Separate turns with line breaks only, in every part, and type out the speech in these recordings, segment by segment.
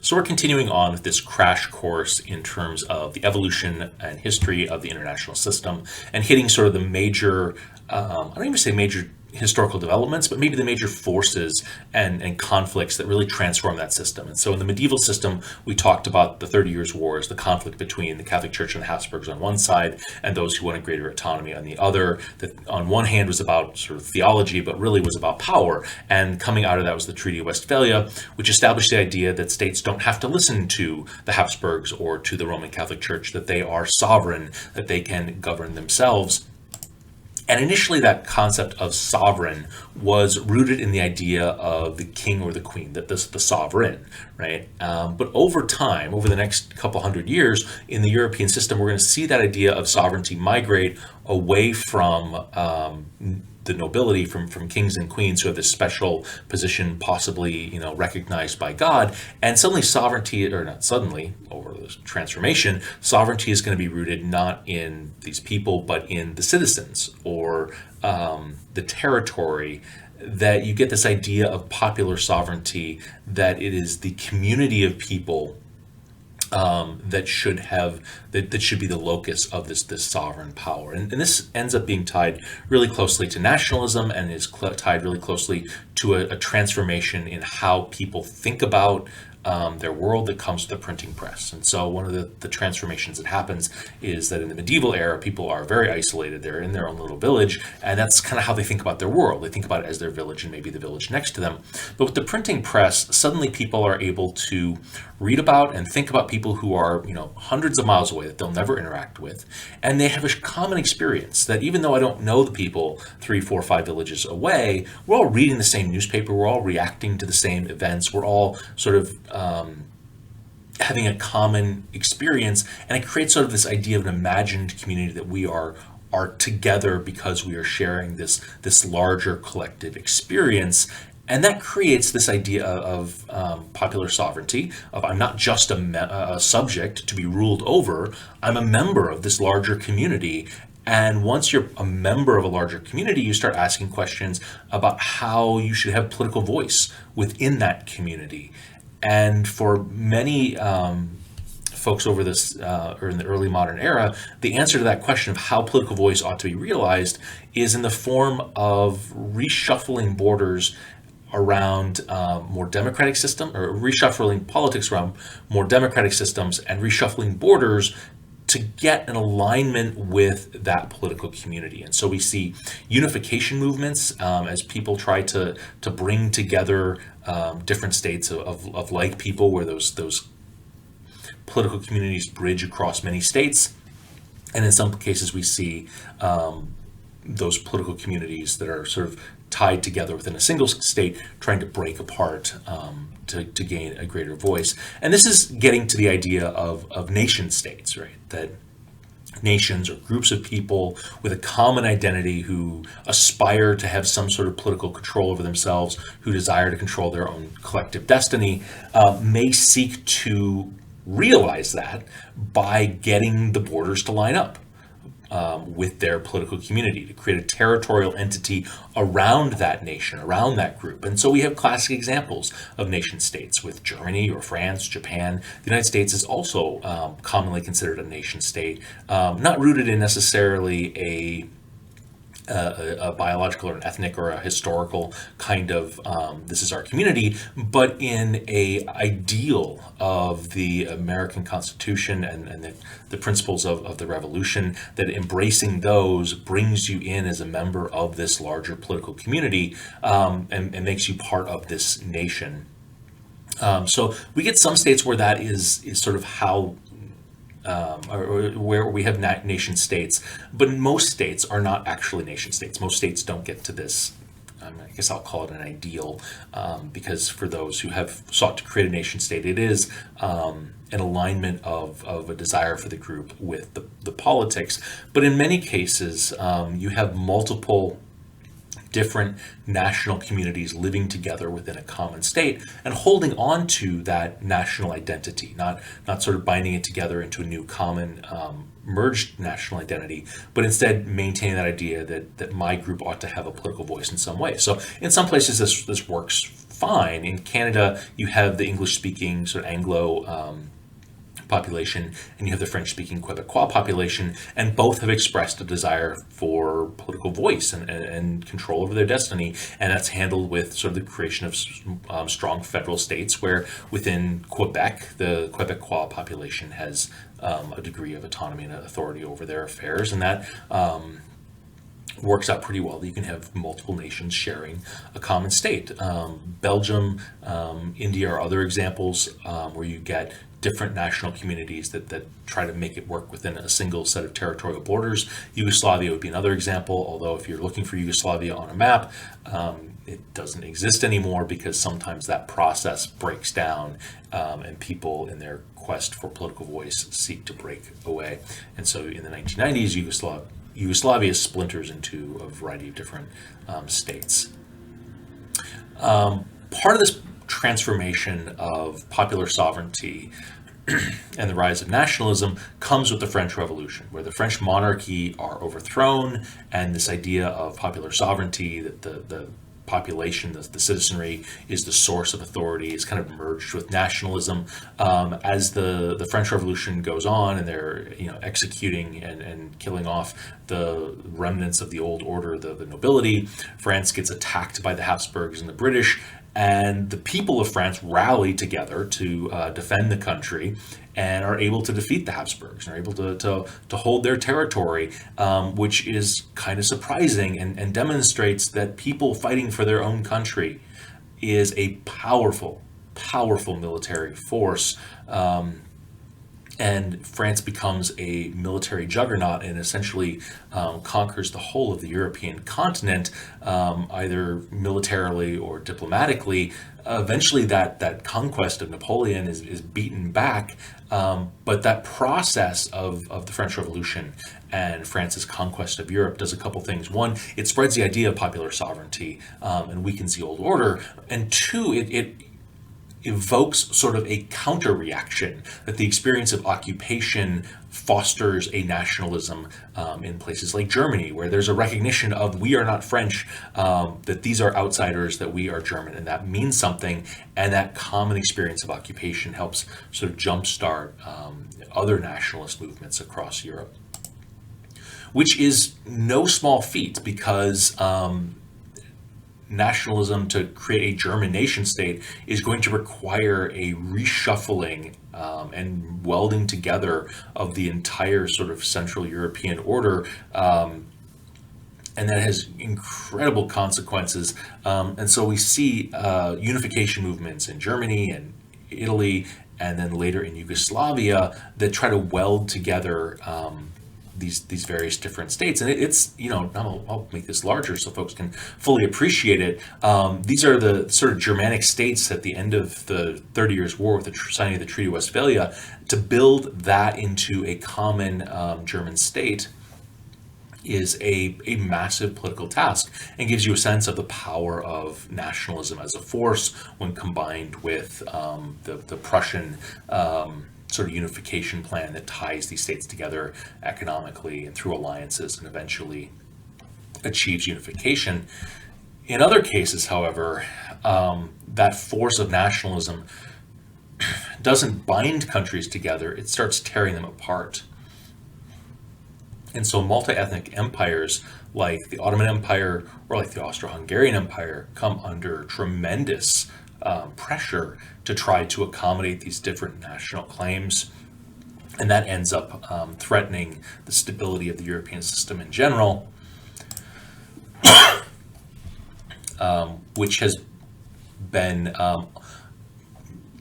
So we're continuing on with this crash course in terms of the evolution and history of the international system and hitting sort of the major, I don't even say major historical developments, but maybe the major forces and conflicts that really transform that system. And so in the medieval system, we talked about the 30 Years' Wars, the conflict between the Catholic Church and the Habsburgs on one side, and those who wanted greater autonomy on the other. That on one hand was about sort of theology, but really was about power. And coming out of that was the Treaty of Westphalia, which established the idea that states don't have to listen to the Habsburgs or to the Roman Catholic Church, that they are sovereign, that they can govern themselves. And initially, that concept of sovereign was rooted in the idea of the king or the queen, that this the sovereign, right? But over time, over the next couple hundred years, in the European system, we're going to see that idea of sovereignty migrate away from the nobility, from kings and queens who have this special position, possibly recognized by God, and suddenly sovereignty, or not suddenly, over this transformation, sovereignty is going to be rooted not in these people, but in the citizens or the territory. That you get this idea of popular sovereignty, that it is the community of people that should be the locus of this sovereign power, and this ends up being tied really closely to nationalism, and is tied really closely to a transformation in how people think about their world that comes to the printing press. And so one of the transformations that happens is that in the medieval era, people are very isolated. They're in their own little village, and that's kind of how they think about their world. They think about it as their village and maybe the village next to them. But with the printing press, suddenly people are able to read about and think about people who are, hundreds of miles away, that they'll never interact with. And they have a common experience that even though I don't know the people 3, 4, 5 villages away, we're all reading the same newspaper, we're all reacting to the same events, we're all sort of having a common experience, and it creates sort of this idea of an imagined community that we are together because we are sharing this larger collective experience. And that creates this idea of popular sovereignty, of I'm not just a subject to be ruled over, I'm a member of this larger community. And once you're a member of a larger community, you start asking questions about how you should have political voice within that community. And for many folks over this, or in the early modern era, the answer to that question of how political voice ought to be realized is in the form of reshuffling borders around more democratic system, or reshuffling politics around more democratic systems, and reshuffling borders to get an alignment with that political community. And so we see unification movements as people try to bring together different states of like people, where those political communities bridge across many states. And in some cases we see those political communities that are sort of tied together within a single state trying to break apart to gain a greater voice. And this is getting to the idea of nation states, right? That nations or groups of people with a common identity who aspire to have some sort of political control over themselves, who desire to control their own collective destiny, may seek to realize that by getting the borders to line up with their political community, to create a territorial entity around that nation, around that group. And so we have classic examples of nation states with Germany or France, Japan. The United States is also commonly considered a nation state, not rooted in necessarily a biological or an ethnic or a historical kind of this is our community, but in a ideal of the American Constitution and the principles of the Revolution, that embracing those brings you in as a member of this larger political community, and makes you part of this nation. So we get some states where that is sort of how or where we have nation states, but most states are not actually nation states. Most states don't get to this, I guess I'll call it an ideal, because for those who have sought to create a nation state, it is an alignment of a desire for the group with the politics. But in many cases, you have multiple different national communities living together within a common state and holding on to that national identity, not sort of binding it together into a new common merged national identity, but instead maintaining that idea that my group ought to have a political voice in some way. So in some places this works fine. In Canada, you have the English-speaking sort of Anglo population, and you have the French-speaking Quebecois population, and both have expressed a desire for political voice and control over their destiny, and that's handled with sort of the creation of strong federal states, where within Quebec, the Quebecois population has a degree of autonomy and authority over their affairs, and that works out pretty well. You can have multiple nations sharing a common state. Belgium, India are other examples where you get different national communities that try to make it work within a single set of territorial borders. Yugoslavia would be another example, although if you're looking for Yugoslavia on a map, it doesn't exist anymore because sometimes that process breaks down and people in their quest for political voice seek to break away. And so in the 1990s, Yugoslavia splinters into a variety of different states. Part of this transformation of popular sovereignty and the rise of nationalism comes with the French Revolution, where the French monarchy are overthrown, and this idea of popular sovereignty, that the population, the citizenry, is the source of authority, is kind of merged with nationalism. As the French Revolution goes on, and they're executing and killing off the remnants of the old order, the nobility, France gets attacked by the Habsburgs and the British, and the people of France rally together to defend the country and are able to defeat the Habsburgs and are able to hold their territory, which is kind of surprising and demonstrates that people fighting for their own country is a powerful military force. And France becomes a military juggernaut and essentially conquers the whole of the European continent, either militarily or diplomatically. Eventually that conquest of Napoleon is beaten back, but that process of the French Revolution and France's conquest of Europe does a couple things. One, it spreads the idea of popular sovereignty and weakens the old order. And two, it evokes sort of a counter reaction, that the experience of occupation fosters a nationalism in places like Germany, where there's a recognition of we are not French, that these are outsiders, that we are German, and that means something. And that common experience of occupation helps sort of jumpstart other nationalist movements across Europe, which is no small feat, because nationalism to create a German nation state is going to require a reshuffling and welding together of the entire sort of Central European order, and that has incredible consequences. And so we see unification movements in Germany and Italy, and then later in Yugoslavia, that try to weld together these various different states. And it's I'll make this larger so folks can fully appreciate it. These are the sort of Germanic states at the end of the 30 Years' War with the signing of the Treaty of Westphalia. To build that into a common German state is a massive political task, and gives you a sense of the power of nationalism as a force when combined with the Prussian sort of unification plan that ties these states together economically and through alliances and eventually achieves unification. In other cases, however, that force of nationalism doesn't bind countries together, it starts tearing them apart. And so multi-ethnic empires like the Ottoman Empire or like the Austro-Hungarian Empire come under tremendous pressure to try to accommodate these different national claims, and that ends up threatening the stability of the European system in general, which has been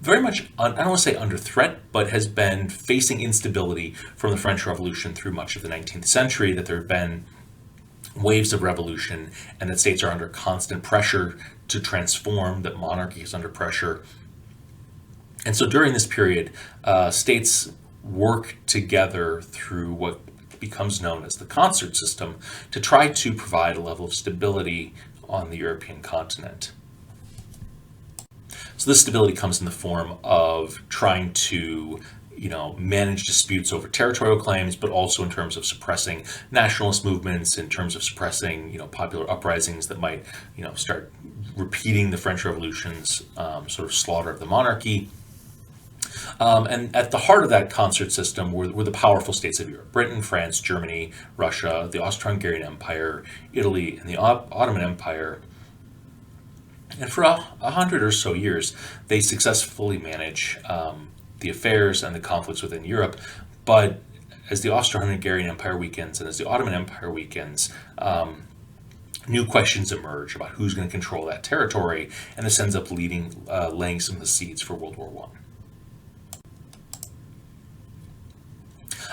very much, I don't want to say under threat, but has been facing instability from the French Revolution through much of the 19th century, that there have been waves of revolution and that states are under constant pressure to transform, that monarchy is under pressure. And so during this period, states work together through what becomes known as the concert system to try to provide a level of stability on the European continent. So this stability comes in the form of trying to manage disputes over territorial claims, but also in terms of suppressing nationalist movements, in terms of suppressing, popular uprisings that might, start repeating the French Revolution's sort of slaughter of the monarchy. And at the heart of that concert system were the powerful states of Europe: Britain, France, Germany, Russia, the Austro-Hungarian Empire, Italy, and the Ottoman Empire. And for 100 or so years, they successfully manage the affairs and the conflicts within Europe. But as the Austro-Hungarian Empire weakens and as the Ottoman Empire weakens, new questions emerge about who's going to control that territory, and this ends up laying some of the seeds for World War I.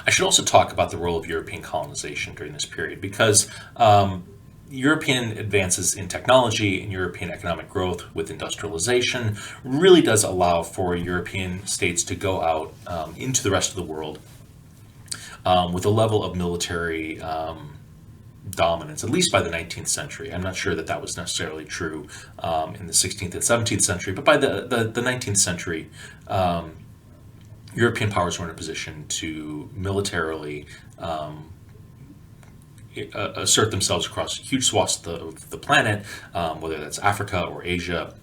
I should also talk about the role of European colonization during this period, because European advances in technology and European economic growth with industrialization really does allow for European states to go out into the rest of the world with a level of military dominance, at least by the 19th century. I'm not sure that was necessarily true in the 16th and 17th century, but by the 19th century, European powers were in a position to militarily assert themselves across huge swaths of the planet, whether that's Africa or Asia.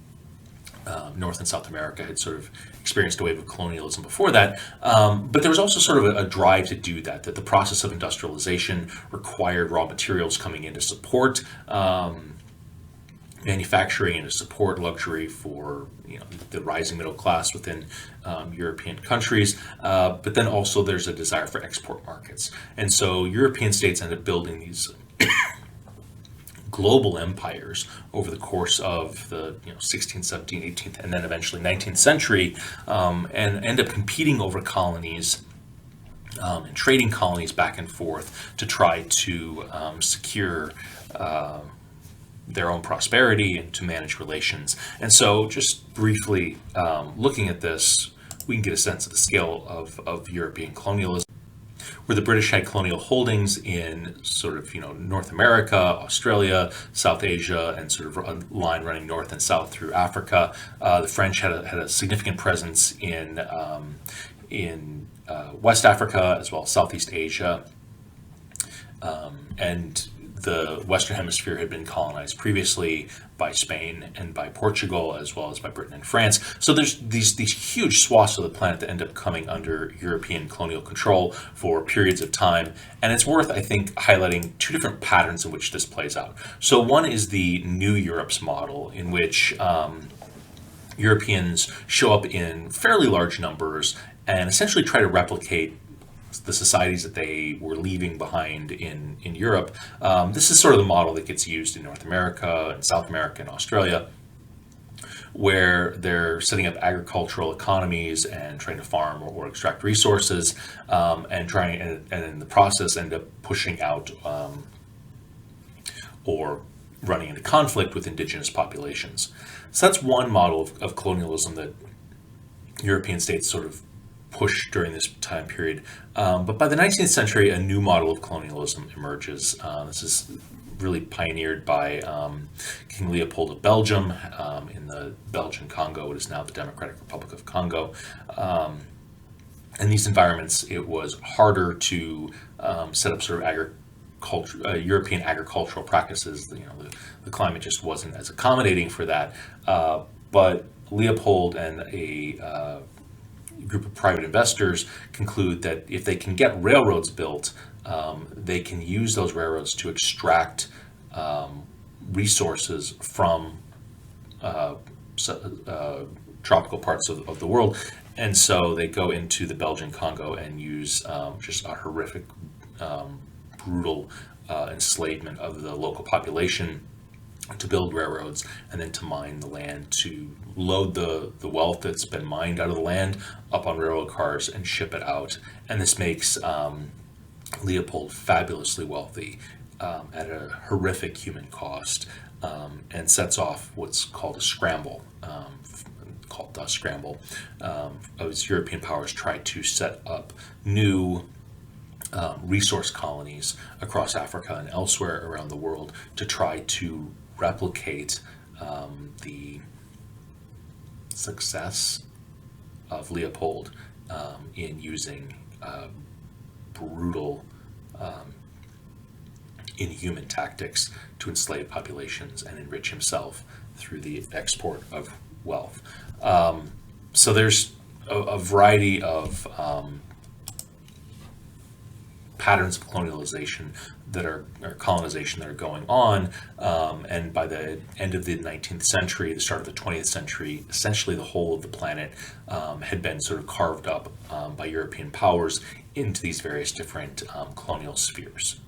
North and South America had sort of experienced a wave of colonialism before that, but there was also sort of a drive to do that the process of industrialization required raw materials coming in to support manufacturing and to support luxury for the rising middle class within European countries, but then also there's a desire for export markets, and so European states end up building these global empires over the course of the 16th, 17th, 18th, and then eventually 19th century, and end up competing over colonies and trading colonies back and forth to try to secure their own prosperity and to manage relations. And so just briefly looking at this, we can get a sense of the scale of European colonialism, where the British had colonial holdings in sort of North America, Australia, South Asia, and sort of a line running north and south through Africa. The French had a significant presence in West Africa as well as Southeast Asia, and the Western Hemisphere had been colonized previously by Spain and by Portugal, as well as by Britain and France. So there's these huge swaths of the planet that end up coming under European colonial control for periods of time. And it's worth, I think, highlighting two different patterns in which this plays out. So one is the New Europe's model, in which Europeans show up in fairly large numbers and essentially try to replicate the societies that they were leaving behind in Europe. This is sort of the model that gets used in North America and South America and Australia, where they're setting up agricultural economies and trying to farm or extract resources, and in the process end up pushing out or running into conflict with indigenous populations. So that's one model of colonialism that European states sort of pushed during this time period. But by the 19th century, a new model of colonialism emerges. This is really pioneered by King Leopold of Belgium in the Belgian Congo, what is now the Democratic Republic of Congo. In these environments, it was harder to set up sort of European agricultural practices. The climate just wasn't as accommodating for that. But Leopold and a group of private investors conclude that if they can get railroads built, they can use those railroads to extract resources from tropical parts of the world. And so they go into the Belgian Congo and use just a horrific, brutal enslavement of the local population to build railroads and then to mine the land, to load the wealth that's been mined out of the land up on railroad cars and ship it out. And this makes Leopold fabulously wealthy at a horrific human cost, and sets off what's called a scramble, called the Scramble, as European powers try to set up new resource colonies across Africa and elsewhere around the world to try to replicate the success of Leopold in using brutal, inhuman tactics to enslave populations and enrich himself through the export of wealth. So there's a variety of patterns of colonialization that are or colonization that are going on, and by the end of the 19th century, the start of the 20th century, essentially the whole of the planet had been sort of carved up by European powers into these various different colonial spheres.